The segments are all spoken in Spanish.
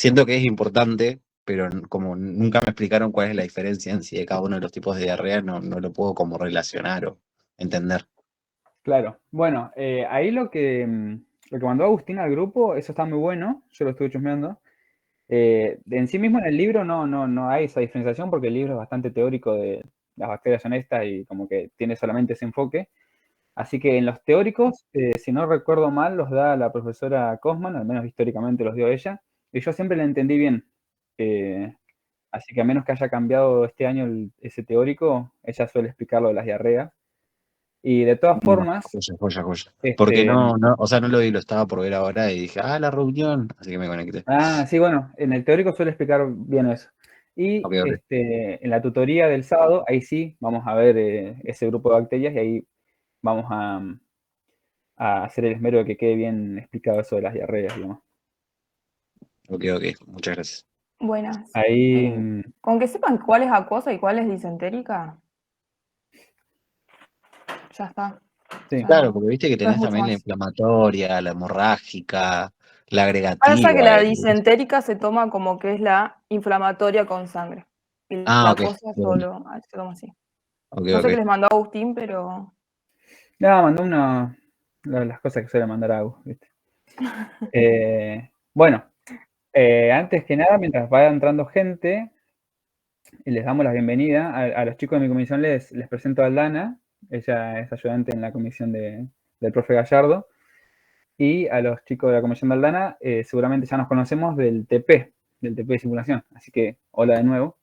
siento que es importante, pero como nunca me explicaron cuál es la diferencia en sí de cada uno de los tipos de diarrea, no lo puedo como relacionar o entender. Claro. Bueno, ahí lo que mandó Agustín al grupo, eso está muy bueno, yo lo estuve chusmeando. En sí mismo en el libro no hay esa diferenciación porque el libro es bastante teórico de las bacterias son estas y como que tiene solamente ese enfoque. Así que en los teóricos, si no recuerdo mal, los da la profesora Cosman, al menos históricamente los dio ella, y yo siempre la entendí bien. Eh, Así que a menos que haya cambiado este año ese teórico, ella suele explicar lo de las diarreas. Y de todas No, formas, joya, joya, joya. Porque este, no, o sea, no lo vi, lo estaba por ver ahora y dije, la reunión, así que me conecté. sí, bueno, en el teórico suele explicar bien eso. Y Ok, ok. en la tutoría del sábado, ahí sí vamos a ver ese grupo de bacterias y ahí vamos a hacer el esmero de que quede bien explicado eso de las diarreas y demás. Ok, ok, muchas gracias. Buenas. Ahí, Con que sepan cuál es acuosa y cuál es disentérica, ya está. sí. Ya Claro, no, porque viste que no es tenés mucho también la más. inflamatoria, la hemorrágica, la Pasa que agregativa. la disentérica se toma como que es la inflamatoria con sangre. Y la Ok, acuosa bueno, solo se toma así. ok, No sé qué ok. les mandó Agustín, pero Ya mandó las cosas que suele mandar Agus, ¿viste? Bueno, antes que nada, mientras vaya entrando gente, y les damos la bienvenida a los chicos de mi comisión, les presento a Aldana, ella es ayudante en la comisión del profe Gallardo, y a los chicos de la comisión de Aldana, seguramente ya nos conocemos del TP de simulación, así que hola de nuevo.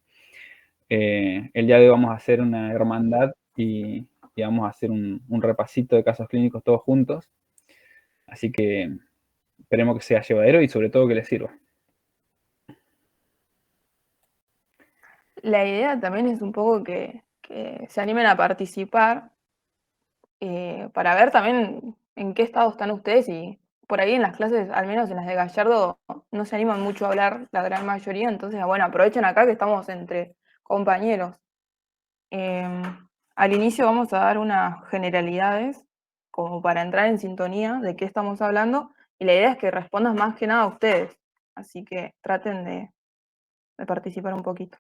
El día de hoy vamos a hacer una hermandad y vamos a hacer un repasito de casos clínicos todos juntos, así que esperemos que sea llevadero y sobre todo que les sirva. la idea también es un poco que se animen a participar para ver también en qué estado están ustedes y por ahí en las clases, al menos en las de Gallardo, no se animan mucho a hablar la gran mayoría, entonces, bueno, aprovechen acá que estamos entre compañeros. Eh, Al inicio vamos a dar unas generalidades como para entrar en sintonía de qué estamos hablando y la idea es que respondan más que nada a ustedes, así que traten de participar un poquito.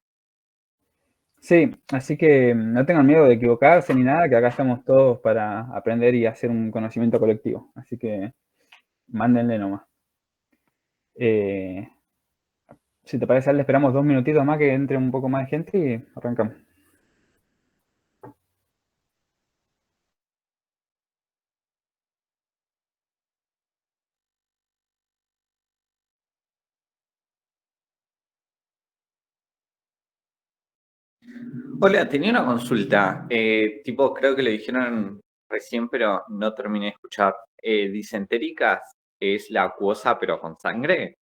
Sí, así que no tengan miedo de equivocarse ni nada, que acá estamos todos para aprender y hacer un conocimiento colectivo. Así que mándenle nomás. Eh, si te parece, le esperamos 2 minutitos más que entre un poco más de gente y arrancamos. Hola, tenía una consulta. Tipo, creo que lo dijeron recién, pero no terminé de escuchar. ¿Disentéricas es la acuosa pero con sangre?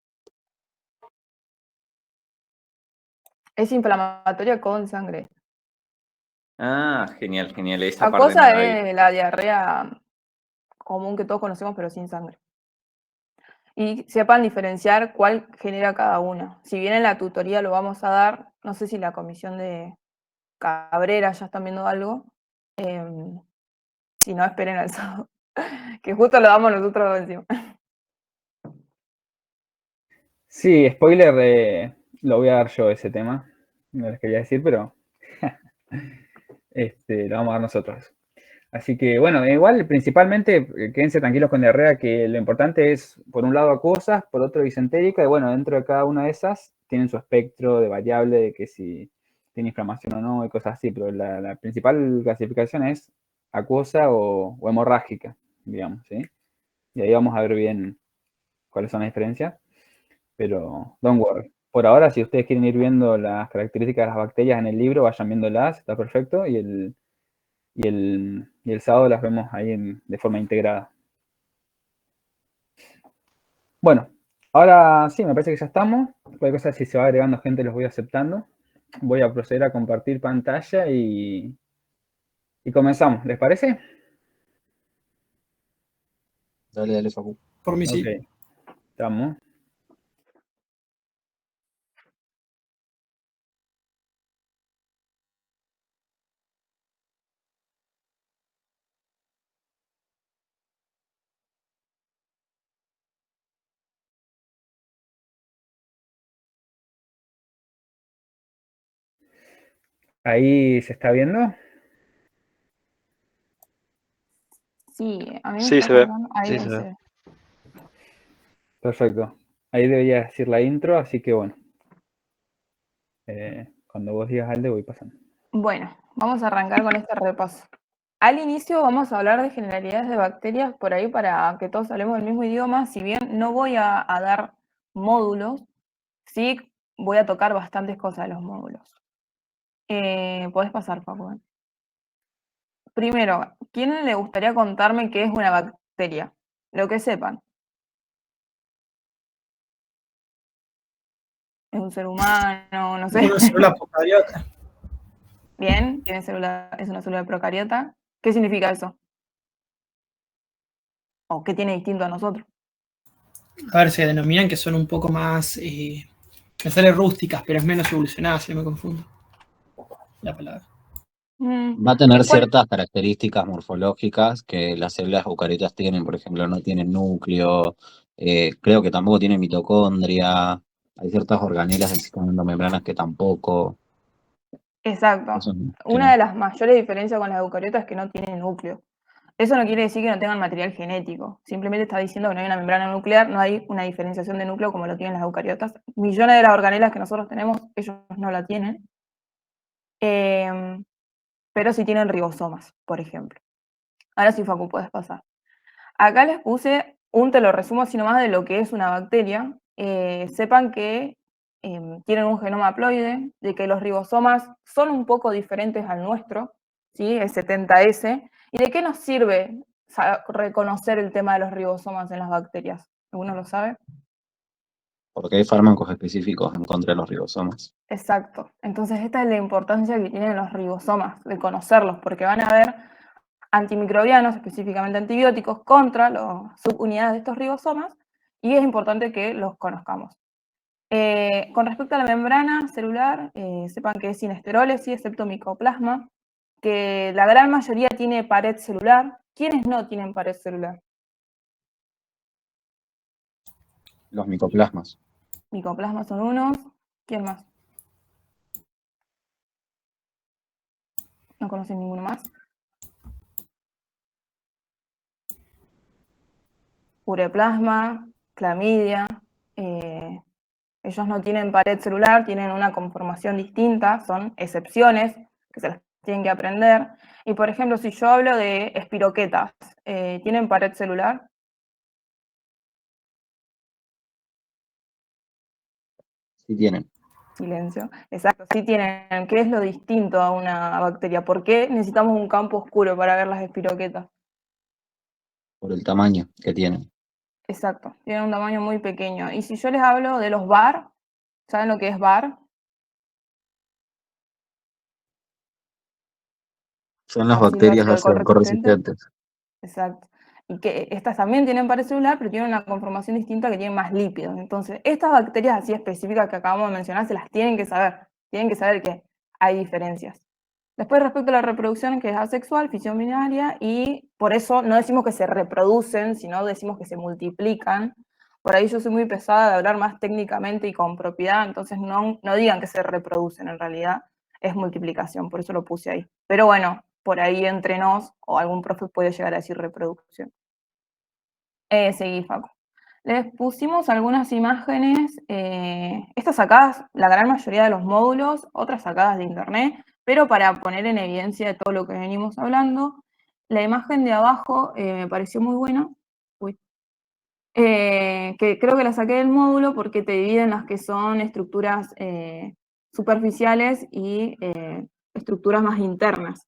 Es inflamatoria con sangre. Ah, genial, genial. Esa parte no Acuosa la vi. es la diarrea común que todos conocemos, pero sin sangre. Y sepan diferenciar cuál genera cada una. Si bien en la tutoría lo vamos a dar, no sé si la comisión de Cabrera ya están viendo algo. Si no, esperen al sábado, que justo lo damos nosotros encima. Sí, spoiler, lo voy a dar yo ese tema. No les quería decir, pero lo vamos a dar nosotros. Así que bueno, igual principalmente quédense tranquilos con diarrea, que lo importante es, por un lado, acuosas, por otro, disentérica, y bueno, dentro de cada una de esas tienen su espectro de variable de que si tiene inflamación o no y cosas así, pero la principal clasificación es acuosa o hemorrágica, digamos, ¿sí? Y ahí vamos a ver bien cuáles son las diferencias, pero don't worry. Por ahora, si ustedes quieren ir viendo las características de las bacterias en el libro, vayan viéndolas, está perfecto, y el sábado las vemos ahí de forma integrada. Bueno, ahora sí, me parece que ya estamos. Cualquier cosa, si se va agregando gente, los voy aceptando. Voy a proceder a compartir pantalla y comenzamos. ¿Les parece? Dale, dale, Facu. Por mí Ok, sí. estamos. ¿Ahí se está viendo? Sí, a mí me Sí, está se ve. cargando. Ahí Sí, se ve. se ve. Perfecto. Ahí debería decir la intro, así que bueno. Cuando vos digas algo voy pasando. Bueno, vamos a arrancar con este repaso. Al inicio vamos a hablar de generalidades de bacterias por ahí para que todos hablemos el mismo idioma. Si bien no voy a dar módulos, sí voy a tocar bastantes cosas de los módulos. Podés pasar, Facu. Primero, ¿quién le gustaría contarme qué es una bacteria? Lo que sepan. ¿Es un ser humano? No sé. Una célula procariota. Bien, tiene célula, es una célula procariota. ¿Qué significa eso? ¿O qué tiene distinto a nosotros? A ver, se denominan que son un poco más, me sale rústicas, pero es menos evolucionadas, si no me confundo. La palabra. Va a tener ¿Cuál? ciertas características morfológicas que las células eucariotas tienen, por ejemplo, no tienen núcleo, creo que tampoco tienen mitocondria, hay ciertas organelas del sistema endomembranas que tampoco, Exacto. eso que Una no. de las mayores diferencias con las eucariotas es que no tienen núcleo. Eso no quiere decir que no tengan material genético. Simplemente está diciendo que no hay una membrana nuclear, no hay una diferenciación de núcleo como lo tienen las eucariotas. Millones de las organelas que nosotros tenemos, ellos no la tienen. Pero sí tienen ribosomas, por ejemplo. Ahora sí, Facu, puedes pasar. Acá les puse te lo resumo así nomás de lo que es una bacteria. Sepan que tienen un genoma haploide, de que los ribosomas son un poco diferentes al nuestro, ¿sí? El 70S. ¿Y de qué nos sirve reconocer el tema de los ribosomas en las bacterias? ¿Alguno lo sabe? Porque hay fármacos específicos en contra de los ribosomas. Exacto. Entonces esta es la importancia que tienen los ribosomas, de conocerlos, porque van a haber antimicrobianos, específicamente antibióticos, contra las subunidades de estos ribosomas, y es importante que los conozcamos. Con respecto a la membrana celular, sepan que es sin esteroles, excepto micoplasma, que la gran mayoría tiene pared celular. ¿Quiénes no tienen pared celular? Los micoplasmas. Micoplasma son unos. ¿Quién más? No conocen ninguno más. Ureplasma, clamidia. Ellos no tienen pared celular, tienen una conformación distinta, son excepciones que se las tienen que aprender. Y por ejemplo, si yo hablo de espiroquetas, ¿tienen pared celular? Sí tienen, Silencio. Exacto, sí tienen. ¿Qué es lo distinto a una bacteria? ¿Por qué necesitamos un campo oscuro para ver las espiroquetas? por el tamaño que tienen. Exacto, tienen un tamaño muy pequeño. Y si yo les hablo de los VAR, ¿saben lo que es VAR? Son las Ácido bacterias várico alcohol ácido resistente. resistentes. Exacto. Y que estas también tienen pared celular, pero tienen una conformación distinta que tienen más lípidos. Entonces, estas bacterias así específicas que acabamos de mencionar, se las tienen que saber. Tienen que saber que hay diferencias. Después, respecto a la reproducción, que es asexual, fisión binaria, y por eso no decimos que se reproducen, sino decimos que se multiplican. Por ahí yo soy muy pesada de hablar más técnicamente y con propiedad, entonces no digan que se reproducen, en realidad es multiplicación, por eso lo puse ahí. Pero bueno, por ahí entre nos, o algún profe puede llegar a decir reproducción. Seguí, Facu. Les pusimos algunas imágenes, estas sacadas, la gran mayoría de los módulos, otras sacadas de internet, pero para poner en evidencia de todo lo que venimos hablando. La imagen de abajo me pareció muy buena, que creo que la saqué del módulo porque te dividen las que son estructuras superficiales y estructuras más internas.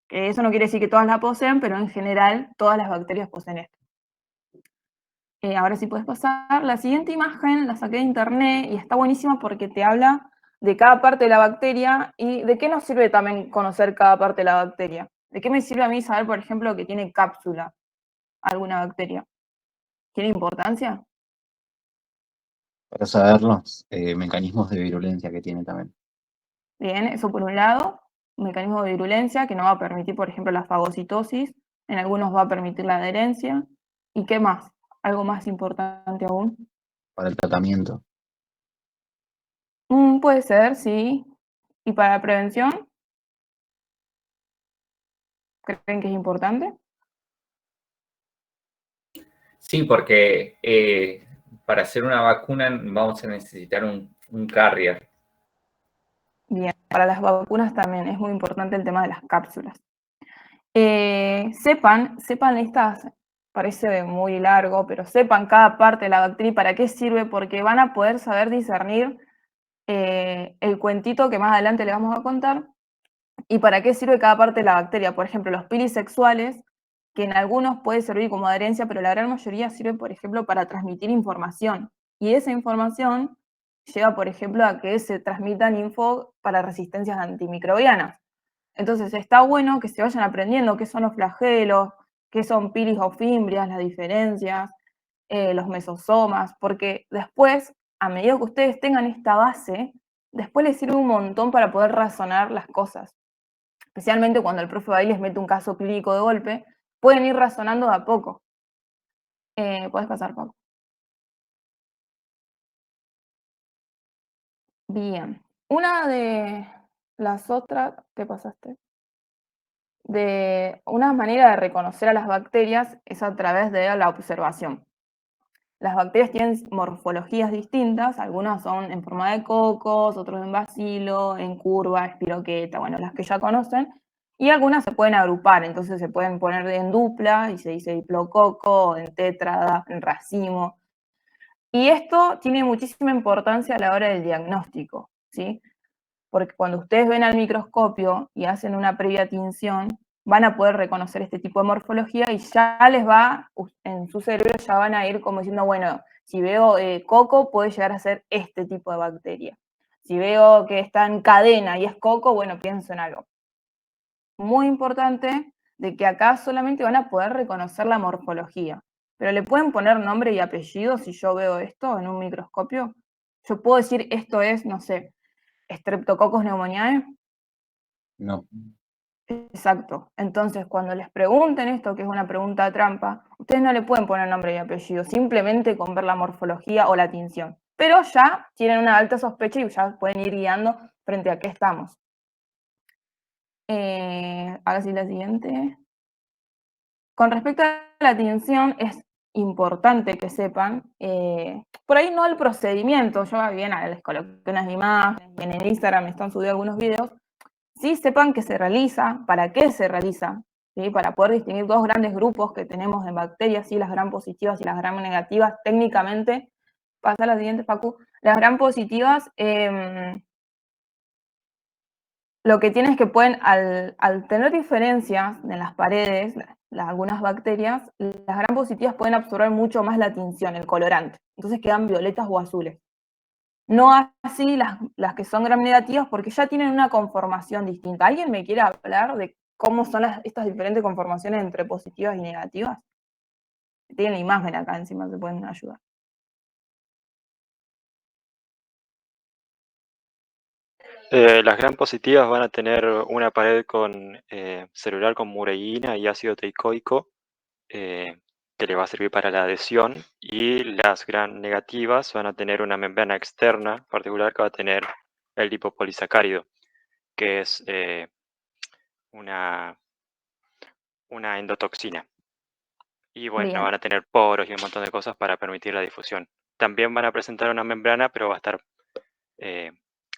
Eso no quiere decir que todas la poseen, pero en general todas las bacterias poseen esto. Ahora sí puedes pasar. La siguiente imagen la saqué de internet y está buenísima porque te habla de cada parte de la bacteria y de qué nos sirve también conocer cada parte de la bacteria. ¿De qué me sirve a mí saber, por ejemplo, que tiene cápsula alguna bacteria? ¿Tiene importancia? Para saber los mecanismos de virulencia que tiene también. Bien, eso por un lado, un mecanismo de virulencia que no va a permitir, por ejemplo, la fagocitosis, en algunos va a permitir la adherencia. ¿Y qué más? Algo más importante aún. Para el tratamiento. Puede ser, sí. ¿Y para la prevención? ¿Creen que es importante? Sí, porque para hacer una vacuna vamos a necesitar un carrier. Bien, para las vacunas también es muy importante el tema de las cápsulas. Sepan estas, parece muy largo, pero sepan cada parte de la bacteria y para qué sirve, porque van a poder saber discernir el cuentito que más adelante le vamos a contar y para qué sirve cada parte de la bacteria. Por ejemplo, los pilis sexuales, que en algunos puede servir como adherencia, pero la gran mayoría sirve, por ejemplo, para transmitir información. Y esa información lleva, por ejemplo, a que se transmitan info para resistencias antimicrobianas. Entonces está bueno que se vayan aprendiendo qué son los flagelos, qué son pilis o fimbrias, las diferencias, los mesosomas, porque después, a medida que ustedes tengan esta base, después les sirve un montón para poder razonar las cosas. Especialmente cuando el profe va y les mete un caso clínico de golpe, pueden ir razonando de a poco. Puedes pasar, Paco. Bien. Una de las otras, ¿te pasaste? De una manera de reconocer a las bacterias es a través de la observación. Las bacterias tienen morfologías distintas, algunas son en forma de cocos, otros en bacilo, en curva, espiroqueta, bueno, las que ya conocen, y algunas se pueden agrupar, entonces se pueden poner en dupla y se dice diplococo, en tétrada, en racimo. Y esto tiene muchísima importancia a la hora del diagnóstico, ¿sí? Porque cuando ustedes ven al microscopio y hacen una previa tinción, van a poder reconocer este tipo de morfología y ya les va, en su cerebro ya van a ir como diciendo, bueno, si veo coco, puede llegar a ser este tipo de bacteria. Si veo que está en cadena y es coco, bueno, pienso en algo. Muy importante de que acá solamente van a poder reconocer la morfología, pero le pueden poner nombre y apellido si yo veo esto en un microscopio. Yo puedo decir esto es, no sé, Streptococcus pneumoniae. No. Exacto. Entonces, cuando les pregunten esto, que es una pregunta trampa, ustedes no le pueden poner nombre y apellido, simplemente con ver la morfología o la tinción. Pero ya tienen una alta sospecha y ya pueden ir guiando frente a qué estamos. Ahora sí, la siguiente. Con respecto a la tinción, es importante que sepan, por ahí no el procedimiento, yo bien les coloqué unas imágenes, en el Instagram están subidos algunos videos, sí sepan que se realiza, para qué se realiza, ¿sí? Para poder distinguir dos grandes grupos que tenemos en bacterias, ¿sí? Las gram positivas y las gram negativas. Técnicamente, pasa a la siguiente, Facu, las gram positivas, lo que tienen es que pueden, al tener diferencias en las paredes, algunas bacterias, las gram positivas pueden absorber mucho más la tinción, el colorante, entonces quedan violetas o azules. No así las que son gram negativas porque ya tienen una conformación distinta. ¿Alguien me quiere hablar de cómo son estas diferentes conformaciones entre positivas y negativas? Tienen la imagen acá encima, se pueden ayudar. Las gram positivas van a tener una pared con celular con mureína y ácido teicoico que le va a servir para la adhesión, y las gram negativas van a tener una membrana externa particular que va a tener el lipopolisacárido, que es una endotoxina. Y bueno, Bien. van a tener poros y un montón de cosas para permitir la difusión. También van a presentar una membrana, pero va a estar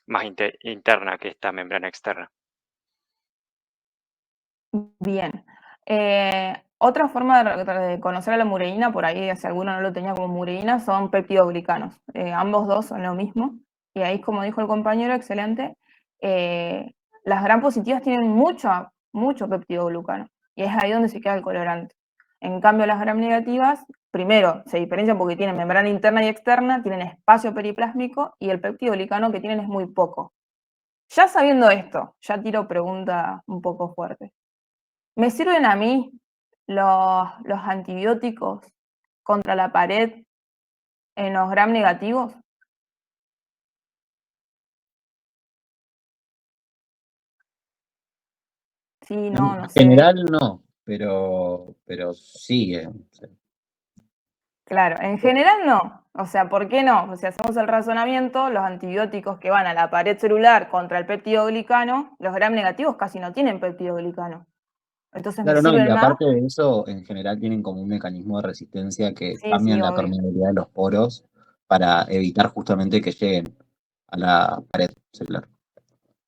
más interna que esta membrana externa. Bien. Otra forma de conocer a la mureína, por ahí si alguno no lo tenía como mureína, son peptidoglicanos. Ambos dos son lo mismo. Y ahí, como dijo el compañero, excelente. Las gram positivas tienen mucho peptidoglucano. Y es ahí donde se queda el colorante. En cambio, las gram negativas, primero, se diferencian porque tienen membrana interna y externa, tienen espacio periplásmico y el peptidoglicano que tienen es muy poco. Ya sabiendo esto, ya tiro pregunta un poco fuerte. ¿Me sirven a mí los antibióticos contra la pared en los gram negativos? Sí, no, no En sé. general no, pero sí. Claro, en general no. O sea, ¿por qué no? Si hacemos el razonamiento, los antibióticos que van a la pared celular contra el peptidoglicano, los gram negativos casi no tienen peptidoglicano. Entonces me Claro, no, y sirven más. aparte de eso, en general tienen como un mecanismo de resistencia que Sí, sí, cambian la obvio. permeabilidad de los poros para evitar justamente que lleguen a la pared celular.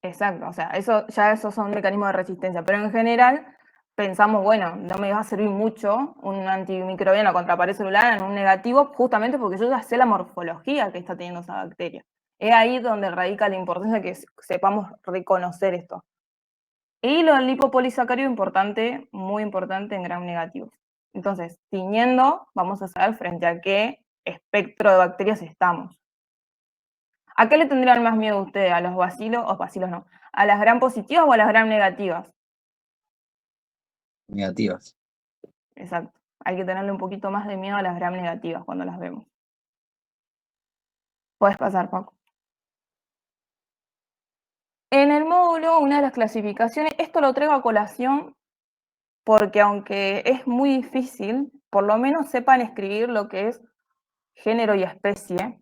Exacto, o sea, esos son mecanismos de resistencia, pero en general pensamos, bueno, no me va a servir mucho un antimicrobiano contra pared celular en un negativo, justamente porque yo ya sé la morfología que está teniendo esa bacteria. Es ahí donde radica la importancia de que sepamos reconocer esto. Y lo del lipopolisacárido importante, muy importante en gram negativos. Entonces, tiñendo, vamos a saber frente a qué espectro de bacterias estamos. ¿A qué le tendrían más miedo ustedes? ¿A los bacilos, o bacilos no? ¿A las gram positivas o a las gram negativas? Negativas. Exacto. Hay que tenerle un poquito más de miedo a las gram negativas cuando las vemos. Puedes pasar, Paco. En el módulo, una de las clasificaciones, esto lo traigo a colación porque aunque es muy difícil, por lo menos sepan escribir lo que es género y especie.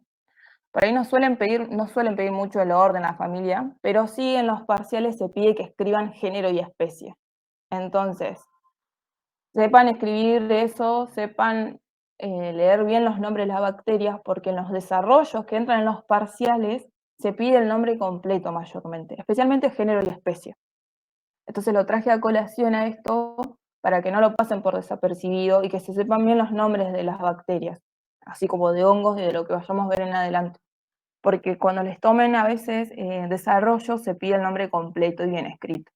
Por ahí no suelen pedir mucho el orden, la familia, pero sí en los parciales se pide que escriban género y especie. Entonces, sepan escribir eso, sepan leer bien los nombres de las bacterias, porque en los desarrollos que entran en los parciales se pide el nombre completo mayormente, especialmente género y especie. Entonces lo traje a colación a esto para que no lo pasen por desapercibido y que se sepan bien los nombres de las bacterias, así como de hongos y de lo que vayamos a ver en adelante. Porque cuando les tomen a veces desarrollo se pide el nombre completo y bien escrito.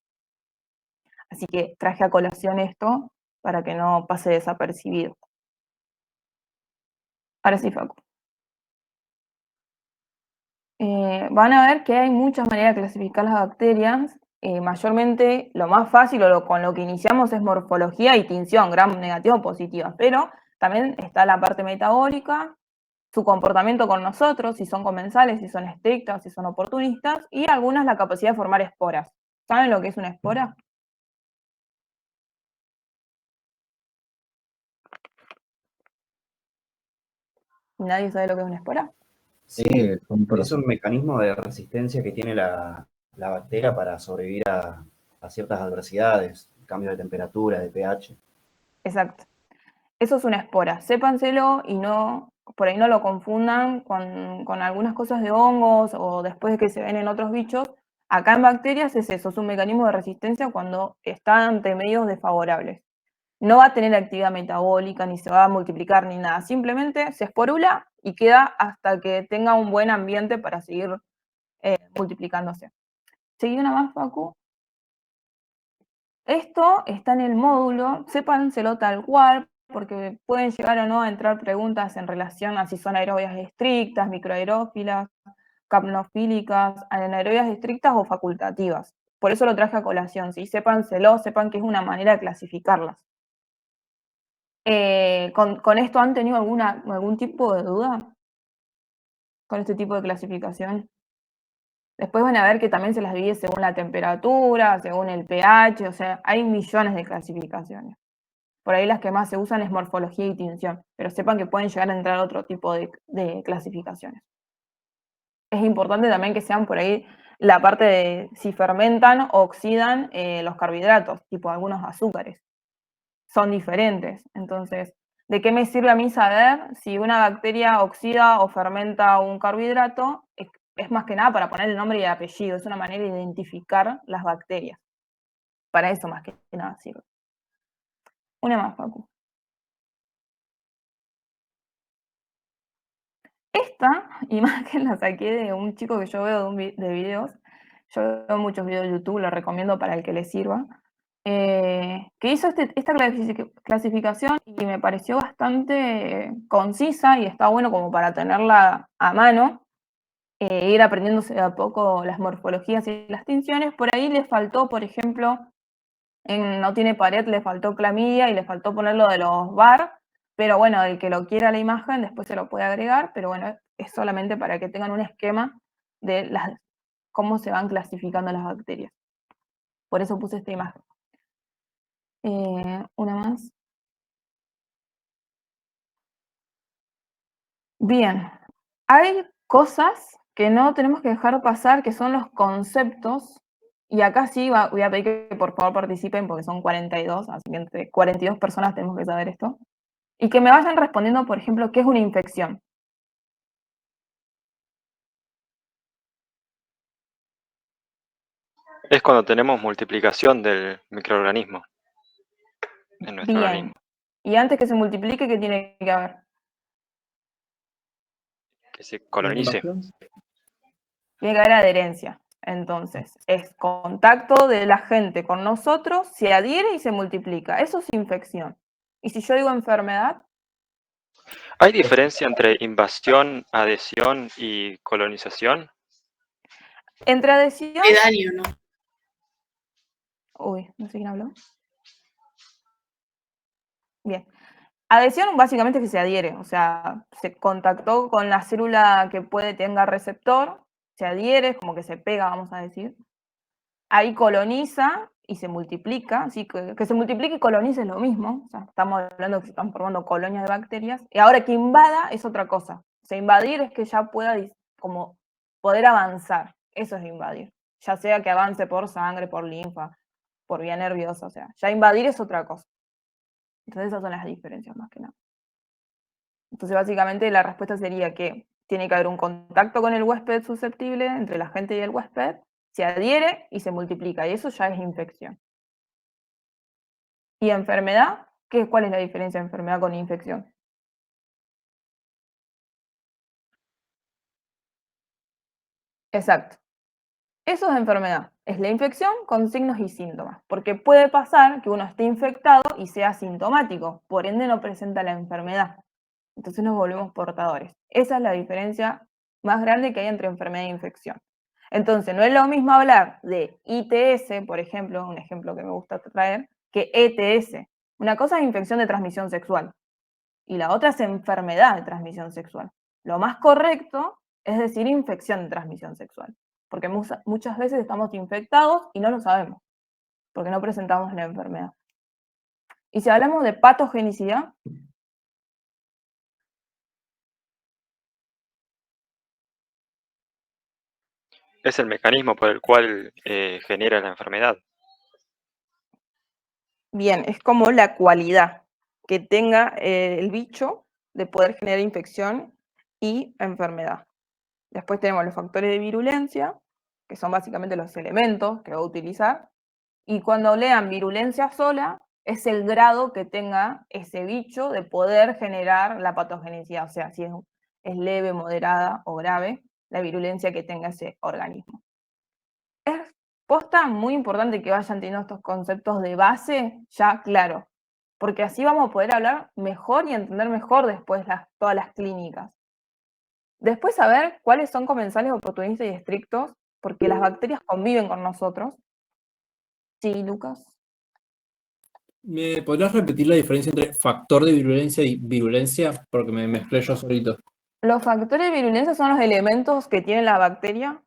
Así que traje a colación esto para que no pase desapercibido. Ahora sí, Facu. Van a ver que hay muchas maneras de clasificar las bacterias. Mayormente lo más fácil o con lo que iniciamos es morfología y tinción, gram negativa o positiva. Pero también está la parte metabólica, su comportamiento con nosotros, si son comensales, si son estrictas, si son oportunistas, y algunas la capacidad de formar esporas. ¿Saben lo que es una espora? ¿Nadie sabe lo que es una espora? Sí, Sí, son es procesos. un mecanismo de resistencia que tiene la bacteria para sobrevivir a ciertas adversidades, cambios de temperatura, de pH. Exacto. Eso es una espora. Sépanselo y no, por ahí no lo confundan con algunas cosas de hongos o después de que se ven en otros bichos. Acá en bacterias es eso, es un mecanismo de resistencia cuando está ante medios desfavorables. No va a tener actividad metabólica, ni se va a multiplicar, ni nada. Simplemente se esporula y queda hasta que tenga un buen ambiente para seguir multiplicándose. ¿Seguí una más, Facu? Esto está en el módulo, sépanselo tal cual, porque pueden llegar o no a entrar preguntas en relación a si son aerobias estrictas, microaerófilas, capnofílicas, anaerobias estrictas o facultativas. Por eso lo traje a colación, ¿sí? Sépanselo, sepan que es una manera de clasificarlas. ¿Con esto han tenido algún tipo de duda? ¿Con este tipo de clasificación? Después van a ver que también se las divide según la temperatura, según el pH, o sea, hay millones de clasificaciones. Por ahí las que más se usan es morfología y tinción, pero sepan que pueden llegar a entrar otro tipo de clasificaciones. Es importante también que sean por ahí la parte de si fermentan o oxidan los carbohidratos, tipo algunos azúcares. Son diferentes. Entonces, ¿de qué me sirve a mí saber si una bacteria oxida o fermenta un carbohidrato? Es más que nada para poner el nombre y el apellido. Es una manera de identificar las bacterias. Para eso más que nada sirve. Una más, Facu. Esta imagen la saqué de un chico que yo veo de videos. Yo veo muchos videos de YouTube, lo recomiendo para el que le sirva. Que hizo esta clasificación y me pareció bastante concisa y está bueno como para tenerla a mano, ir aprendiéndose de a poco las morfologías y las tinciones. Por ahí le faltó, por ejemplo, en No tiene pared le faltó clamidia y le faltó ponerlo de los bar, pero bueno, el que lo quiera la imagen después se lo puede agregar, pero bueno, es solamente para que tengan un esquema de cómo se van clasificando las bacterias. Por eso puse esta imagen. Una más. Bien, hay cosas que no tenemos que dejar pasar, que son los conceptos Y acá sí voy a pedir que por favor participen porque son 42, así que entre 42 personas tenemos que saber esto. Y que me vayan respondiendo, por ejemplo, ¿qué es una infección? Es cuando tenemos multiplicación del microorganismo en nuestro Bien. organismo. Y antes que se multiplique, ¿qué tiene que haber? Que se colonice. Tiene que haber adherencia. Entonces, es contacto de la gente con nosotros, se adhiere y se multiplica. Eso es infección. Y si yo digo enfermedad, ¿Hay diferencia entre invasión, adhesión y colonización? entre adhesión... De daño, ¿no? Uy, no sé quién habló. Bien. Adhesión básicamente es que se adhiere, o sea, se contactó con la célula que tenga receptor, se adhiere, es como que se pega, vamos a decir. Ahí coloniza y se multiplica, así que se multiplique y colonice es lo mismo, o sea, estamos hablando que se están formando colonias de bacterias, y ahora que invada es otra cosa. O sea, invadir es que ya pueda como poder avanzar, eso es invadir, ya sea que avance por sangre, por linfa, por vía nerviosa, o sea, ya invadir es otra cosa. Entonces esas son las diferencias más que nada. Entonces básicamente la respuesta sería que tiene que haber un contacto con el huésped susceptible entre la gente y el huésped, se adhiere y se multiplica, y eso ya es infección. ¿Y enfermedad? ¿Cuál es la diferencia de enfermedad con infección? Exacto. Eso es enfermedad. Es la infección con signos y síntomas. Porque puede pasar que uno esté infectado y sea asintomático. Por ende no presenta la enfermedad. Entonces nos volvemos portadores. Esa es la diferencia más grande que hay entre enfermedad e infección. Entonces no es lo mismo hablar de ITS, por ejemplo, un ejemplo que me gusta traer, que ETS. Una cosa es infección de transmisión sexual y la otra es enfermedad de transmisión sexual. Lo más correcto es decir infección de transmisión sexual, porque muchas veces estamos infectados y no lo sabemos, porque no presentamos la enfermedad. Y si hablamos de patogenicidad, Es el mecanismo por el cual genera la enfermedad. bien, es como la cualidad que tenga el bicho de poder generar infección y enfermedad. Después tenemos los factores de virulencia, que son básicamente los elementos que va a utilizar. Y cuando lean virulencia sola, es el grado que tenga ese bicho de poder generar la patogenicidad, o sea, si es leve, moderada o grave, la virulencia que tenga ese organismo. Es posta muy importante que vayan teniendo estos conceptos de base ya claro, porque así vamos a poder hablar mejor y entender mejor después todas las clínicas. Después saber cuáles son comensales oportunistas y estrictos, porque las bacterias conviven con nosotros. Sí, Lucas. ¿Me podrías repetir la diferencia entre factor de virulencia y virulencia? Porque me mezclé yo solito. Los factores de virulencia son los elementos que tiene la bacteria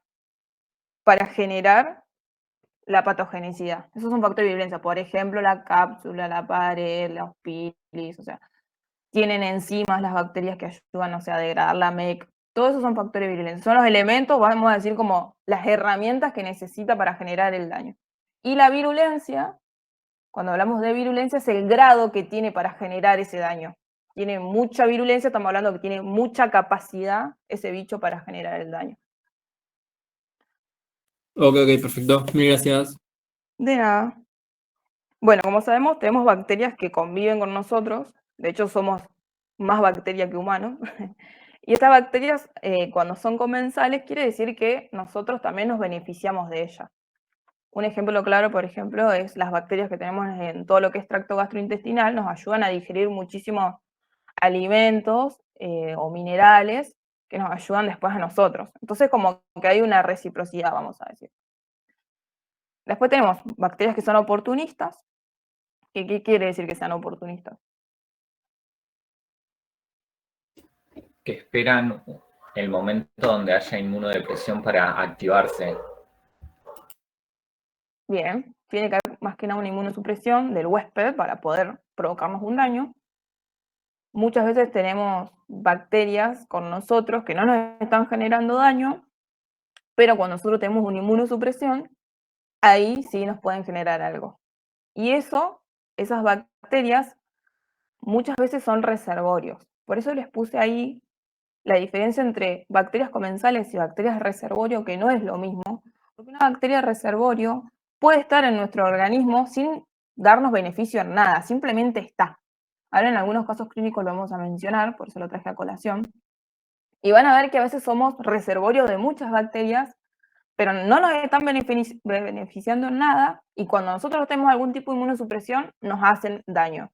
para generar la patogenicidad. Esos son factores de virulencia. Por ejemplo, la cápsula, la pared, los pilis, o sea, tienen enzimas las bacterias que ayudan, o sea, a degradar la MEC. Todos esos son factores de virulencia. Son los elementos, vamos a decir, como las herramientas que necesita para generar el daño. Y la virulencia, cuando hablamos de virulencia, es el grado que tiene para generar ese daño. Tiene mucha virulencia, estamos hablando que tiene mucha capacidad ese bicho para generar el daño. Ok, perfecto. Mil gracias. De nada. Bueno, como sabemos, tenemos bacterias que conviven con nosotros. De hecho, somos más bacteria que humanos. Y estas bacterias, cuando son comensales, quiere decir que nosotros también nos beneficiamos de ellas. Un ejemplo claro, por ejemplo, es las bacterias que tenemos en todo lo que es tracto gastrointestinal, nos ayudan a digerir muchísimos alimentos o minerales que nos ayudan después a nosotros. Entonces, como que hay una reciprocidad, vamos a decir. Después tenemos bacterias que son oportunistas. ¿Qué quiere decir que sean oportunistas? Que esperan el momento donde haya inmunodepresión para activarse. Bien, tiene que haber más que nada una inmunosupresión del huésped para poder provocarnos un daño. Muchas veces tenemos bacterias con nosotros que no nos están generando daño, pero cuando nosotros tenemos una inmunosupresión, ahí sí nos pueden generar algo. Y esas bacterias muchas veces son reservorios. Por eso les puse ahí la diferencia entre bacterias comensales y bacterias reservorio, que no es lo mismo, porque una bacteria reservorio puede estar en nuestro organismo sin darnos beneficio en nada, simplemente está. Ahora en algunos casos clínicos lo vamos a mencionar, por eso lo traje a colación, y van a ver que a veces somos reservorios de muchas bacterias, pero no nos están beneficiando en nada, y cuando nosotros tenemos algún tipo de inmunosupresión, nos hacen daño.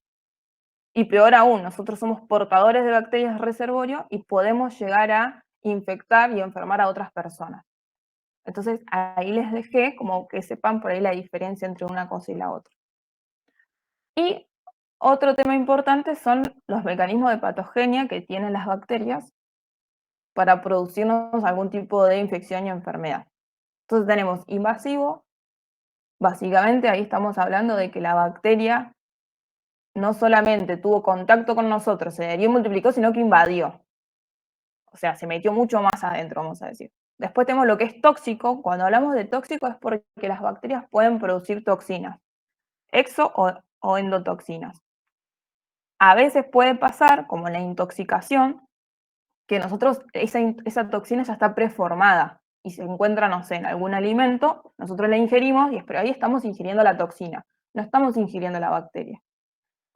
Y peor aún, nosotros somos portadores de bacterias reservorio y podemos llegar a infectar y enfermar a otras personas. Entonces, ahí les dejé como que sepan por ahí la diferencia entre una cosa y la otra. Y otro tema importante son los mecanismos de patogenia que tienen las bacterias para producirnos algún tipo de infección y enfermedad. Entonces tenemos invasivo, básicamente ahí estamos hablando de que la bacteria no solamente tuvo contacto con nosotros, se adherió y multiplicó, sino que invadió. O sea, se metió mucho más adentro, vamos a decir. Después tenemos lo que es tóxico. Cuando hablamos de tóxico es porque las bacterias pueden producir toxinas, exo o endotoxinas. A veces puede pasar, como en la intoxicación, que nosotros, esa toxina ya está preformada y se encuentra, no sé, en algún alimento, nosotros la ingerimos, pero ahí estamos ingiriendo la toxina, no estamos ingiriendo la bacteria.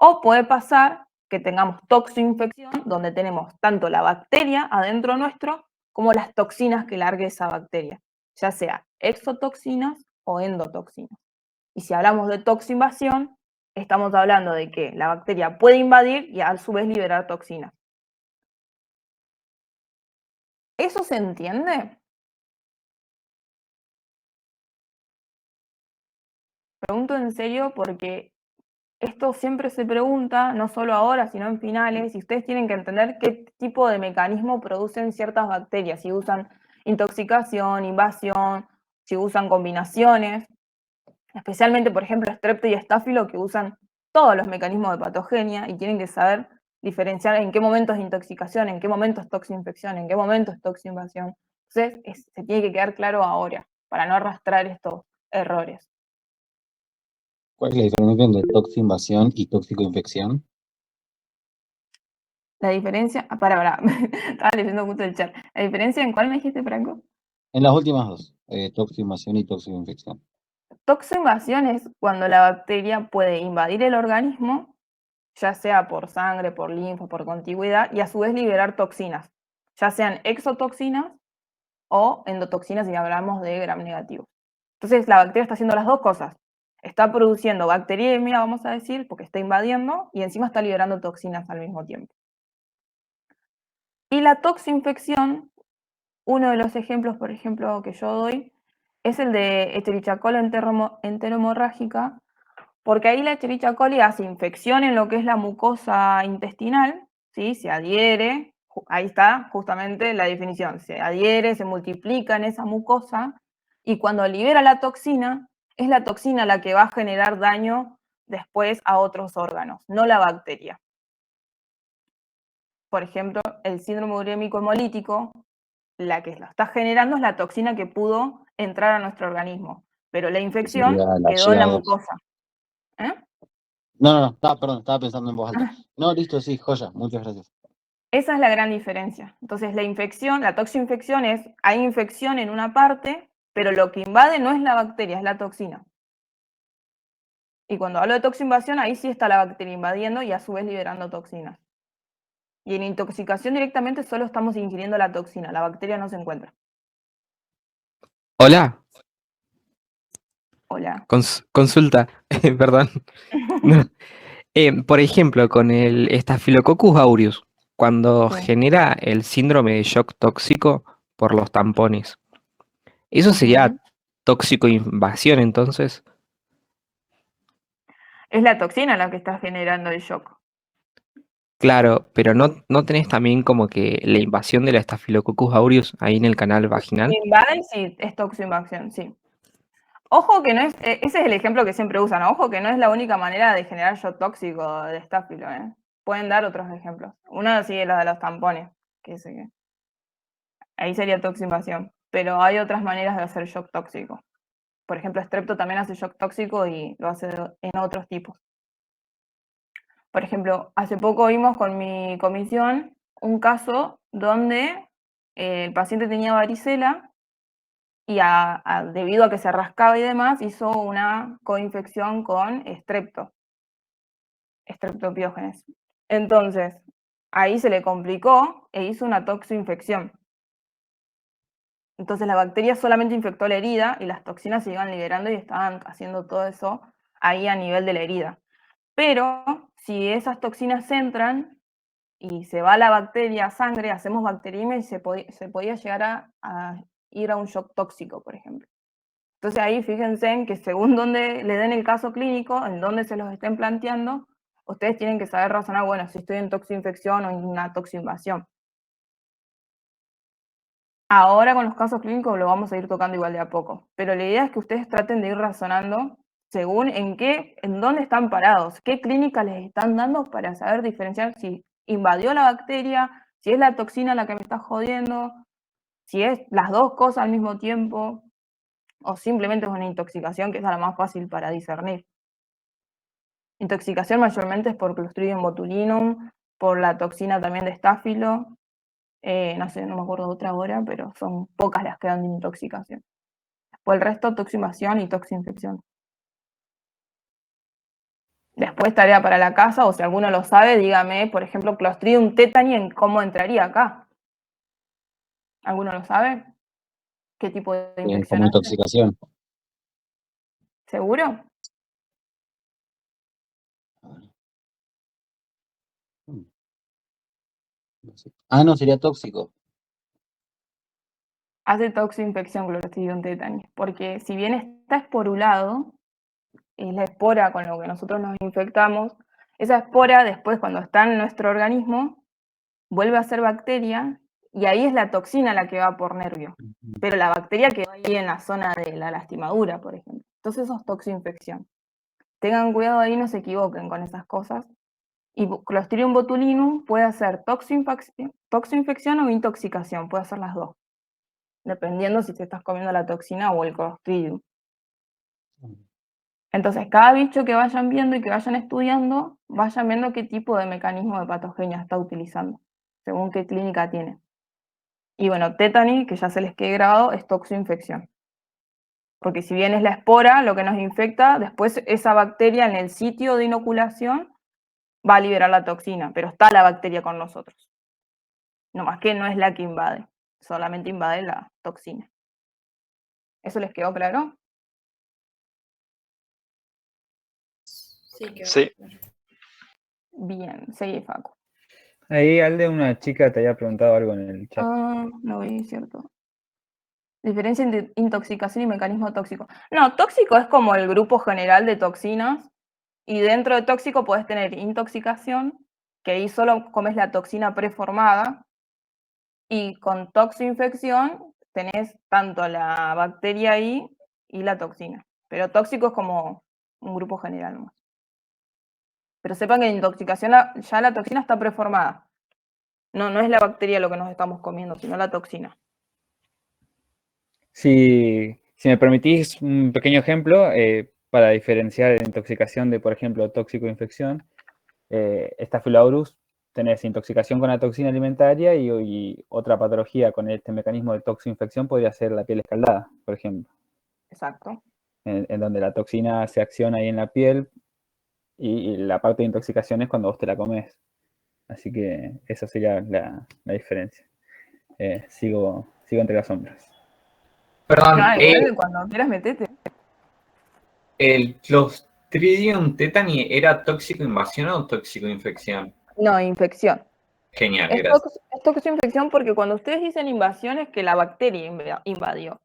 O puede pasar que tengamos toxoinfección, donde tenemos tanto la bacteria adentro nuestro, como las toxinas que largue esa bacteria, ya sea exotoxinas o endotoxinas. Y si hablamos de toxinvasión, estamos hablando de que la bacteria puede invadir y a su vez liberar toxinas. ¿Eso se entiende? Pregunto en serio porque esto siempre se pregunta, no solo ahora, sino en finales, y ustedes tienen que entender qué tipo de mecanismo producen ciertas bacterias, si usan intoxicación, invasión, si usan combinaciones, especialmente, por ejemplo, Strepto y Estáfilo, que usan todos los mecanismos de patogenia y tienen que saber diferenciar en qué momento es intoxicación, en qué momento es toxinfección, en qué momento es toxinvasión. Entonces, se tiene que quedar claro ahora, para no arrastrar estos errores. ¿Cuál es la diferencia entre toxinvasión y tóxico-infección? La diferencia, para, estaba leyendo justo el chat. ¿La diferencia en cuál me dijiste, Franco? En las últimas dos, toxinvasión y tóxico-infección. Toxoinvasión es cuando la bacteria puede invadir el organismo, ya sea por sangre, por linfa, por contigüidad, y a su vez liberar toxinas, ya sean exotoxinas o endotoxinas si hablamos de gram negativo. Entonces la bacteria está haciendo las dos cosas. Está produciendo bacteriemia, vamos a decir, porque está invadiendo, y encima está liberando toxinas al mismo tiempo. Y la toxinfección, uno de los ejemplos, por ejemplo, que yo doy, es el de Escherichia coli enteromorrágica, porque ahí la Escherichia coli hace infección en lo que es la mucosa intestinal, ¿sí? Se adhiere, ahí está justamente la definición, se adhiere, se multiplica en esa mucosa, y cuando libera la toxina, es la toxina la que va a generar daño después a otros órganos, no la bacteria. Por ejemplo, el síndrome urémico hemolítico, la que lo está generando es la toxina que pudo entrar a nuestro organismo, pero la infección Sería la quedó en la GA2. mucosa. ¿Eh? No, estaba pensando en voz alta. Ah. No, listo, sí, joya, muchas gracias. Esa es la gran diferencia. Entonces, la infección, la toxinfección es, hay infección en una parte, pero lo que invade no es la bacteria, es la toxina. Y cuando hablo de toxinvasión, ahí sí está la bacteria invadiendo y a su vez liberando toxinas. Y en intoxicación directamente solo estamos ingiriendo la toxina, la bacteria no se encuentra. Hola, Hola. consulta, perdón. No. Por ejemplo, con el Staphylococcus aureus, cuando Sí. genera el síndrome de shock tóxico por los tampones, ¿eso sería Ujú. tóxico invasión entonces? Es la toxina la que está generando el shock. Claro, pero ¿no tenés también como que la invasión de la Staphylococcus aureus ahí en el canal vaginal? Invade, sí, es toxinvasión, sí. Ojo que no es, ese es el ejemplo que siempre usan, ojo que no es la única manera de generar shock tóxico de estáfilo, ¿eh? Pueden dar otros ejemplos. Uno sí es la de los tampones, que sé que ahí sería toxinvasión, pero hay otras maneras de hacer shock tóxico. Por ejemplo, Strepto también hace shock tóxico y lo hace en otros tipos. Por ejemplo, hace poco vimos con mi comisión un caso donde el paciente tenía varicela y debido a que se rascaba y demás, hizo una coinfección con Streptopiógenes. Entonces, ahí se le complicó e hizo una toxoinfección. Entonces la bacteria solamente infectó la herida y las toxinas se iban liberando y estaban haciendo todo eso ahí a nivel de la herida. Pero si esas toxinas entran y se va la bacteria a sangre, hacemos bacteriemia y se podía llegar a ir a un shock tóxico, por ejemplo. Entonces ahí fíjense en que según donde le den el caso clínico, en donde se los estén planteando, ustedes tienen que saber razonar, bueno, si estoy en toxoinfección o en una toxoinvasión. Ahora con los casos clínicos lo vamos a ir tocando igual de a poco, pero la idea es que ustedes traten de ir razonando según en dónde están parados, qué clínica les están dando para saber diferenciar si invadió la bacteria, si es la toxina la que me está jodiendo, si es las dos cosas al mismo tiempo, o simplemente es una intoxicación, que es la más fácil para discernir. Intoxicación mayormente es por Clostridium botulinum, por la toxina también de Staphylo, no sé, no me acuerdo de otra ahora, pero son pocas las que dan de intoxicación. Después el resto, toximación y toxinfección. Después tarea para la casa, o si alguno lo sabe, dígame, por ejemplo, Clostridium tetani, ¿en cómo entraría acá? ¿Alguno lo sabe? ¿Qué tipo de infección Como hace? intoxicación. ¿Seguro? Ah, no, sería tóxico. Hace toxoinfección Clostridium tetani, porque si bien está esporulado, es la espora con lo que nosotros nos infectamos, esa espora después cuando está en nuestro organismo, vuelve a ser bacteria y ahí es la toxina la que va por nervio. Pero la bacteria quedó ahí en la zona de la lastimadura, por ejemplo. Entonces eso es toxoinfección. Tengan cuidado ahí, no se equivoquen con esas cosas. Y Clostridium botulinum puede hacer toxoinfección o intoxicación, puede hacer las dos, dependiendo si te estás comiendo la toxina o el Clostridium. Entonces, cada bicho que vayan viendo y que vayan estudiando, vayan viendo qué tipo de mecanismo de patogenia está utilizando, según qué clínica tiene. Y bueno, tetani, que ya se les quede grabado, es toxoinfección. Porque si bien es la espora lo que nos infecta, después esa bacteria en el sitio de inoculación va a liberar la toxina, pero está la bacteria con nosotros. No más que no es la que invade, solamente invade la toxina. ¿Eso les quedó claro? Sí. Bien, seguí, Facu. Ahí, Alde, una chica te había preguntado algo en el chat. No vi, cierto. Diferencia entre intoxicación y mecanismo tóxico. No, tóxico es como el grupo general de toxinas, y dentro de tóxico puedes tener intoxicación, que ahí solo comes la toxina preformada, y con toxoinfección tenés tanto la bacteria ahí y la toxina. Pero tóxico es como un grupo general nomás. Pero sepan que en intoxicación ya la toxina está preformada. No es la bacteria lo que nos estamos comiendo, sino la toxina. Si me permitís un pequeño ejemplo, para diferenciar la intoxicación de, por ejemplo, tóxico-infección, Staphylococcus, tenés intoxicación con la toxina alimentaria y otra patología con este mecanismo de toxoinfección podría ser la piel escaldada, por ejemplo. Exacto. En donde la toxina se acciona ahí en la piel y la parte de intoxicación es cuando vos te la comes. Así que esa sería la diferencia. Sigo entre las sombras. Perdón, Igual cuando quieras metete. ¿el Clostridium tetani era tóxico invasión o tóxico infección? No, infección. Genial, Es gracias. toxoinfección porque cuando ustedes dicen invasión es que la bacteria invadió.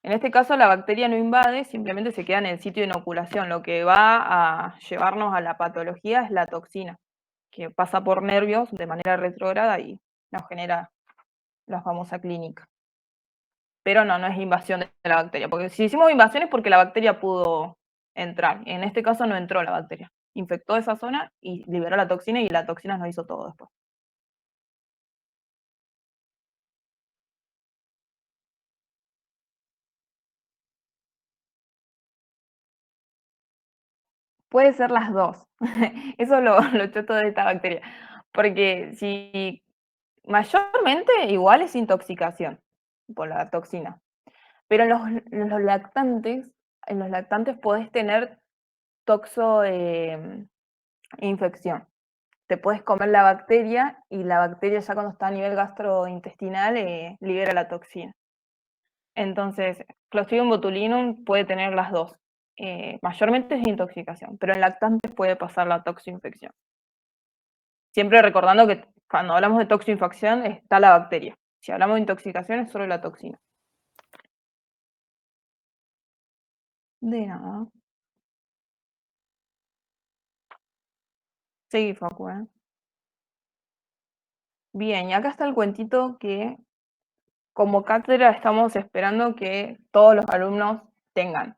En este caso la bacteria no invade, simplemente se queda en el sitio de inoculación. Lo que va a llevarnos a la patología es la toxina, que pasa por nervios de manera retrógrada y nos genera la famosa clínica. Pero no es invasión de la bacteria, porque si hicimos invasión es porque la bacteria pudo entrar. En este caso no entró la bacteria. Infectó esa zona y liberó la toxina y la toxina nos hizo todo después. puede ser las dos. Eso es lo choto de esta bacteria. Porque si mayormente igual es intoxicación por la toxina. Pero en los lactantes podés tener infección. Te puedes comer la bacteria y la bacteria ya cuando está a nivel gastrointestinal libera la toxina. Entonces, Clostridium botulinum puede tener las dos. Mayormente es intoxicación, pero en lactantes puede pasar la toxoinfección. Siempre recordando que cuando hablamos de toxoinfección está la bacteria. Si hablamos de intoxicación es solo la toxina. De nada. Seguí, Facu, ¿eh? Bien, y acá está el cuentito que como cátedra estamos esperando que todos los alumnos tengan.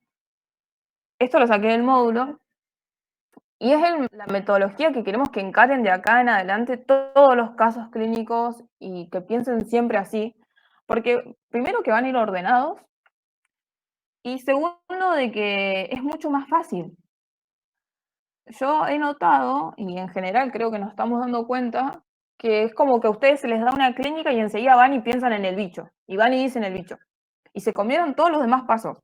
Esto lo saqué del módulo y es la metodología que queremos que encaren de acá en adelante todos los casos clínicos y que piensen siempre así, porque primero que van a ir ordenados y segundo de que es mucho más fácil. Yo he notado, y en general creo que nos estamos dando cuenta, que es como que a ustedes se les da una clínica y enseguida van y piensan en el bicho, y van y dicen el bicho, y se comieron todos los demás pasos.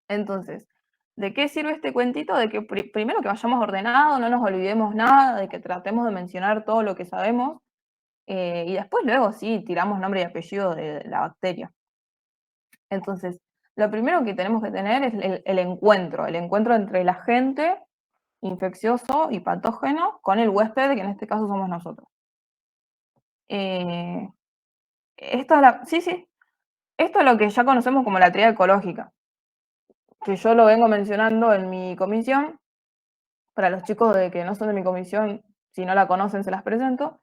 Entonces, ¿de qué sirve este cuentito? De que primero que vayamos ordenados, no nos olvidemos nada, de que tratemos de mencionar todo lo que sabemos, y después luego sí, tiramos nombre y apellido de la bacteria. Entonces, lo primero que tenemos que tener es el encuentro entre el agente infeccioso y patógeno con el huésped, que en este caso somos nosotros. Esto es lo que ya conocemos como la triada ecológica, que yo lo vengo mencionando en mi comisión. Para los chicos que no son de mi comisión, si no la conocen, se las presento.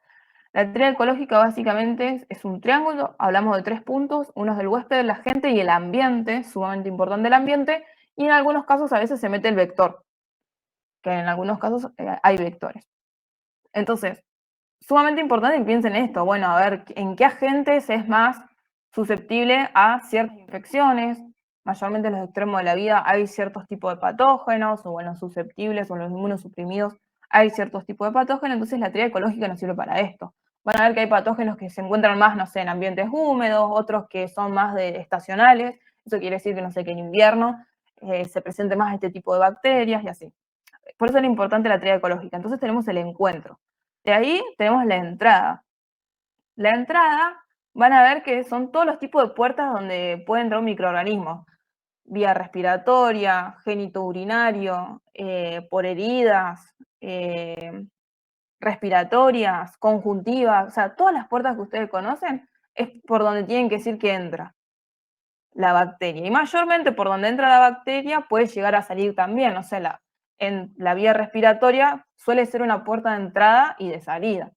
La triada ecológica básicamente es un triángulo, hablamos de 3 puntos, uno es el huésped, la gente y el ambiente, sumamente importante el ambiente, y en algunos casos a veces se mete el vector, que en algunos casos hay vectores. Entonces, sumamente importante que piensen esto, bueno, a ver, ¿en qué agentes es más susceptible a ciertas infecciones? Mayormente en los extremos de la vida hay ciertos tipos de patógenos, o en los susceptibles o en los inmunosuprimidos hay ciertos tipos de patógenos, entonces la triada ecológica nos sirve para esto. Van a ver que hay patógenos que se encuentran más, no sé, en ambientes húmedos, otros que son más estacionales, eso quiere decir que, no sé, que en invierno se presente más este tipo de bacterias y así. Por eso es importante la triada ecológica. Entonces tenemos el encuentro. De ahí tenemos la entrada. La entrada, van a ver que son todos los tipos de puertas donde puede entrar un microorganismo. Vía respiratoria, génito urinario, por heridas, respiratorias, conjuntivas, o sea, todas las puertas que ustedes conocen es por donde tienen que decir que entra la bacteria. Y mayormente por donde entra la bacteria puede llegar a salir también, o sea, en la vía respiratoria suele ser una puerta de entrada y de salida.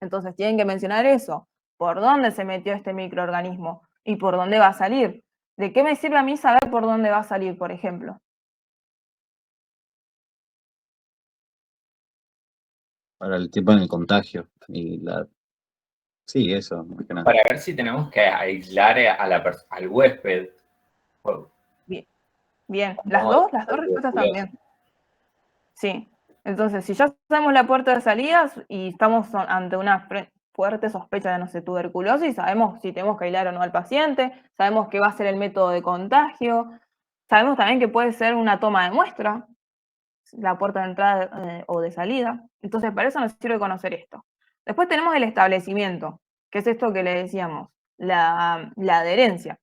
Entonces tienen que mencionar eso, por dónde se metió este microorganismo y por dónde va a salir. ¿De qué me sirve a mí saber por dónde va a salir, por ejemplo? Para el tiempo en el contagio. Sí, eso, más que nada. Para ver si tenemos que aislar al huésped. Bien, las dos respuestas también. Sí, entonces si ya sabemos la puerta de salida y estamos ante una fuerte sospecha de, no sé, tuberculosis, sabemos si tenemos que aislar o no al paciente, sabemos qué va a ser el método de contagio, sabemos también que puede ser una toma de muestra, la puerta de entrada o de salida. Entonces, para eso nos sirve conocer esto. Después tenemos el establecimiento, que es esto que le decíamos, la adherencia.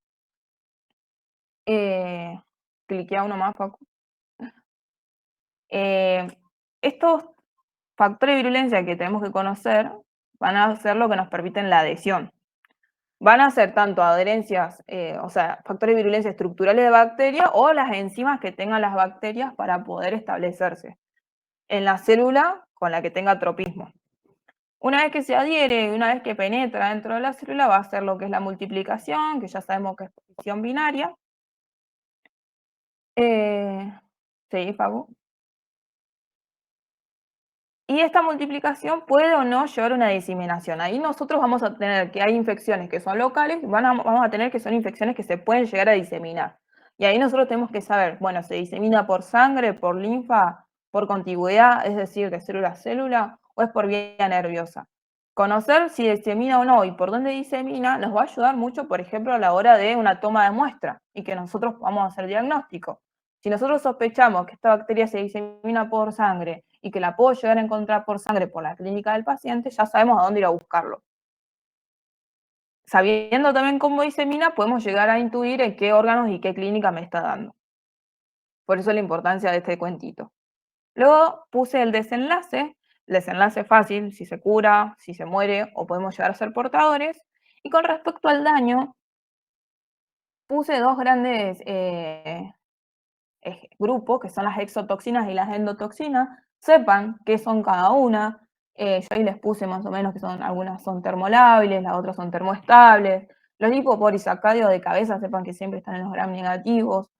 Cliquea uno más, Facu. Estos factores de virulencia que tenemos que conocer van a ser lo que nos permiten la adhesión. Van a ser tanto adherencias, o sea, factores de virulencia estructurales de bacterias o las enzimas que tengan las bacterias para poder establecerse en la célula con la que tenga tropismo. Una vez que se adhiere y una vez que penetra dentro de la célula va a ser lo que es la multiplicación, que ya sabemos que es posición binaria. Sí, Facu. Y esta multiplicación puede o no llevar a una diseminación. Ahí nosotros vamos a tener que hay infecciones que son locales, vamos a tener que son infecciones que se pueden llegar a diseminar. Y ahí nosotros tenemos que saber, bueno, se disemina por sangre, por linfa, por contigüidad, es decir, de célula a célula, o es por vía nerviosa. Conocer si disemina o no y por dónde disemina nos va a ayudar mucho, por ejemplo, a la hora de una toma de muestra y que nosotros podamos hacer diagnóstico. Si nosotros sospechamos que esta bacteria se disemina por sangre y que la puedo llegar a encontrar por sangre por la clínica del paciente, ya sabemos a dónde ir a buscarlo. Sabiendo también cómo disemina, podemos llegar a intuir en qué órganos y qué clínica me está dando. Por eso la importancia de este cuentito. Luego puse el desenlace fácil, si se cura, si se muere o podemos llegar a ser portadores. Y con respecto al daño, puse dos grandes grupos, que son las exotoxinas y las endotoxinas. Sepan qué son cada una. Yo ahí les puse más o menos que algunas son termolábiles, las otras son termoestables. Los lipopolisacáridos de cabeza, sepan que siempre están en los gram negativos.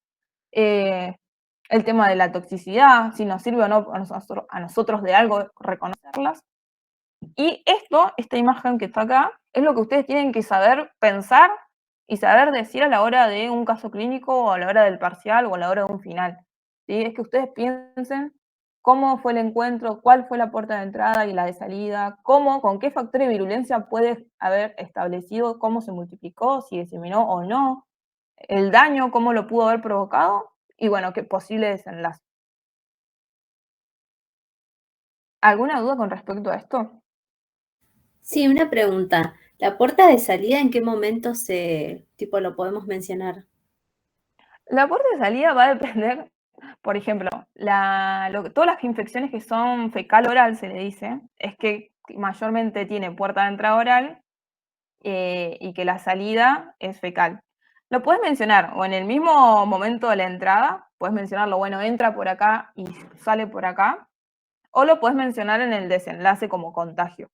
El tema de la toxicidad, si nos sirve o no a nosotros de algo reconocerlas. Y esta imagen que está acá, es lo que ustedes tienen que saber pensar y saber decir a la hora de un caso clínico o a la hora del parcial o a la hora de un final. ¿Sí? Es que ustedes piensen cómo fue el encuentro, cuál fue la puerta de entrada y la de salida, con qué factor de virulencia puede haber establecido, cómo se multiplicó, si diseminó o no, el daño, cómo lo pudo haber provocado, y bueno, qué posible desenlace. ¿Alguna duda con respecto a esto? Sí, una pregunta. ¿La puerta de salida en qué momento lo podemos mencionar? La puerta de salida va a depender, por ejemplo, todas las infecciones que son fecal-oral, se le dice, es que mayormente tiene puerta de entrada oral y que la salida es fecal. Lo puedes mencionar, o en el mismo momento de la entrada, puedes mencionarlo, bueno, entra por acá y sale por acá, o lo puedes mencionar en el desenlace como contagio.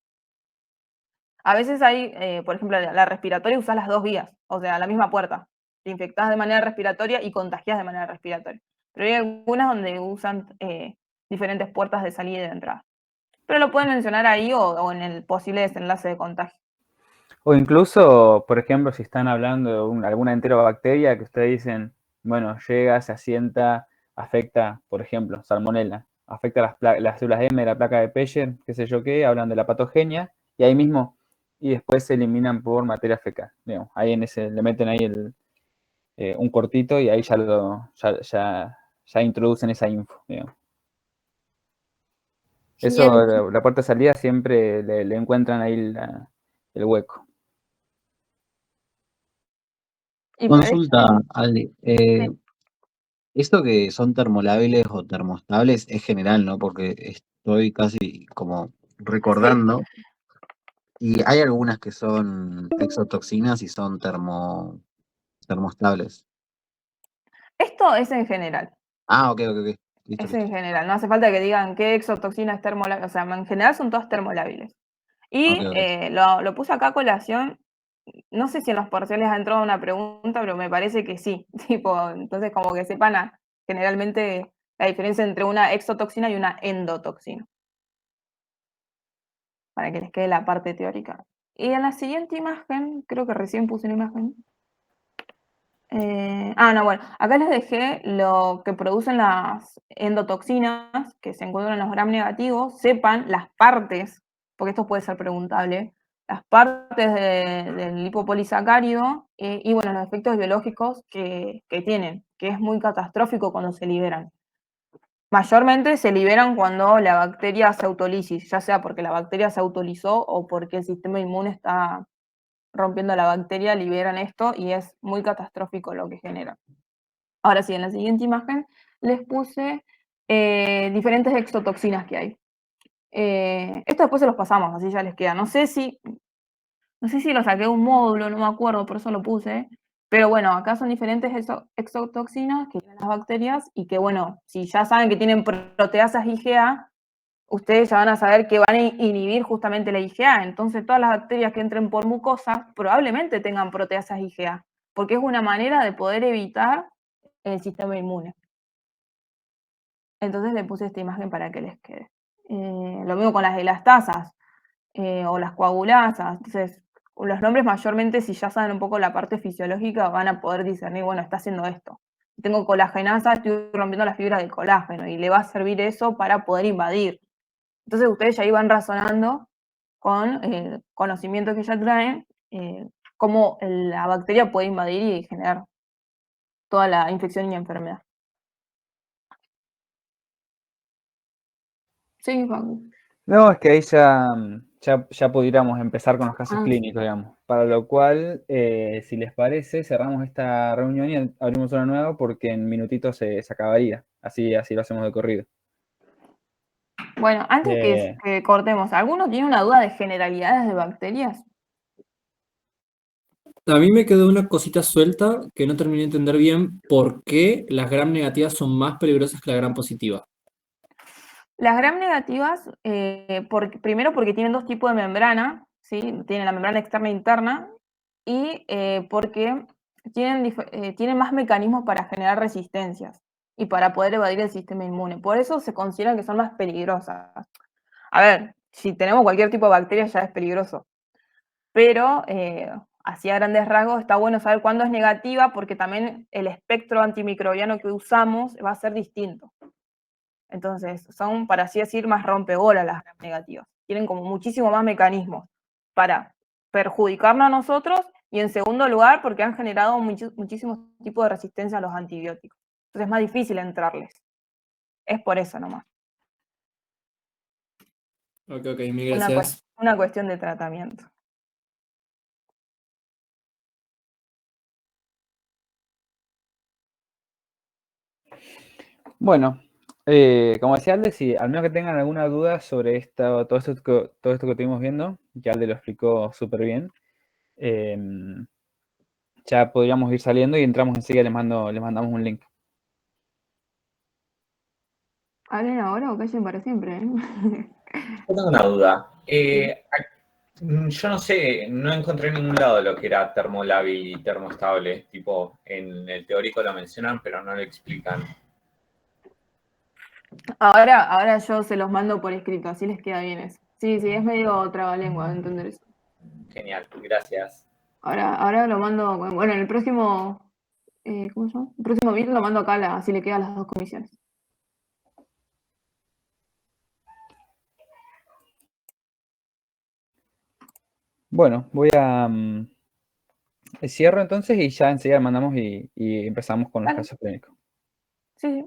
A veces hay, por ejemplo, la respiratoria usás las dos vías, o sea, la misma puerta. Te infectás de manera respiratoria y contagiás de manera respiratoria. Pero hay algunas donde usan diferentes puertas de salida y de entrada. Pero lo pueden mencionar ahí o en el posible desenlace de contagio. O incluso, por ejemplo, si están hablando de alguna enterobacteria que ustedes dicen, bueno, llega, se asienta, afecta, por ejemplo, salmonella, afecta las células M de la placa de Peyer, qué sé yo qué, hablan de la patogenia, y ahí mismo, y después se eliminan por materia fecal. Digamos, ahí le meten ahí un cortito y ahí ya introducen esa info. Digamos. Eso, la puerta de salida siempre le encuentran ahí el hueco. Consulta, Aldi. Esto que son termolábiles o termoestables es general, ¿no? Porque estoy casi como recordando. Y hay algunas que son exotoxinas y son termoestables. Esto es en general. Ah, ok. Listo, Es en general. No hace falta que digan qué exotoxina es termolábil. O sea, en general son todas termolábiles. Y Ok. lo puse acá a colación. No sé si en los parciales ha entrado una pregunta, pero me parece que sí. Entonces, como que sepan generalmente la diferencia entre una exotoxina y una endotoxina. Para que les quede la parte teórica. Y en la siguiente imagen, creo que recién puse una imagen. No, bueno, acá les dejé lo que producen las endotoxinas que se encuentran en los gram negativos. Sepan las partes, porque esto puede ser preguntable, las partes del lipopolisacárido y bueno, los efectos biológicos que tienen, que es muy catastrófico cuando se liberan. Mayormente se liberan cuando la bacteria se autolisis, ya sea porque la bacteria se autolizó o porque el sistema inmune está rompiendo la bacteria, liberan esto y es muy catastrófico lo que genera. Ahora sí, en la siguiente imagen les puse diferentes exotoxinas que hay. Esto después se los pasamos, así ya les queda. No sé si lo saqué de un módulo, no me acuerdo, por eso lo puse. Pero bueno, acá son diferentes exotoxinas que tienen las bacterias y que bueno, si ya saben que tienen proteasas IgA, ustedes ya van a saber que van a inhibir justamente la IgA. Entonces todas las bacterias que entren por mucosa probablemente tengan proteasas IgA, porque es una manera de poder evitar el sistema inmune. Entonces le puse esta imagen para que les quede. Lo mismo con las elastasas o las coagulasas. Entonces, los nombres mayormente, si ya saben un poco la parte fisiológica, van a poder discernir, bueno, está haciendo esto. tengo colagenasa, estoy rompiendo las fibras del colágeno y le va a servir eso para poder invadir. Entonces ustedes ya iban razonando con el conocimiento que ya traen, cómo la bacteria puede invadir y generar toda la infección y enfermedad. Sí, Facu. No, es que ahí ya pudiéramos empezar con los casos Ah. clínicos, digamos. Para lo cual, si les parece, cerramos esta reunión y abrimos una nueva porque en minutitos se acabaría. Así lo hacemos de corrido. Bueno, antes que cortemos, ¿alguno tiene una duda de generalidades de bacterias? A mí me quedó una cosita suelta que no terminé de entender bien por qué las gram negativas son más peligrosas que la gram positiva. Las gram negativas, primero porque tienen dos tipos de membrana, ¿sí? Tienen la membrana externa e interna, y porque tienen más mecanismos para generar resistencias y para poder evadir el sistema inmune. Por eso se consideran que son más peligrosas. A ver, si tenemos cualquier tipo de bacteria ya es peligroso, pero así a grandes rasgos está bueno saber cuándo es negativa porque también el espectro antimicrobiano que usamos va a ser distinto. Entonces, son, para así decir, más rompebolas las gram negativas. Tienen como muchísimo más mecanismos para perjudicarnos a nosotros y en segundo lugar porque han generado muchísimos tipos de resistencia a los antibióticos. Entonces es más difícil entrarles. Es por eso nomás. Ok, mil gracias. Una cuestión de tratamiento. Bueno, como decía Alde, si al menos que tengan alguna duda sobre todo esto que estuvimos viendo, ya Alde lo explicó súper bien, ya podríamos ir saliendo y entramos enseguida, les mandamos un link. ¿Hablen ahora o callen para siempre? Yo tengo una duda. Yo no sé, no encontré en ningún lado lo que era termolábil y termoestable. Tipo, en el teórico lo mencionan, pero no lo explican. Ahora yo se los mando por escrito, así les queda bien eso. Sí, es medio trabalengua entender eso. Genial, gracias. Ahora lo mando, bueno, en el próximo, ¿cómo se llama? El próximo video lo mando acá, así le queda a las dos comisiones. Bueno, voy a cierro entonces y ya enseguida mandamos y empezamos con los Dale. casos clínicos. Sí.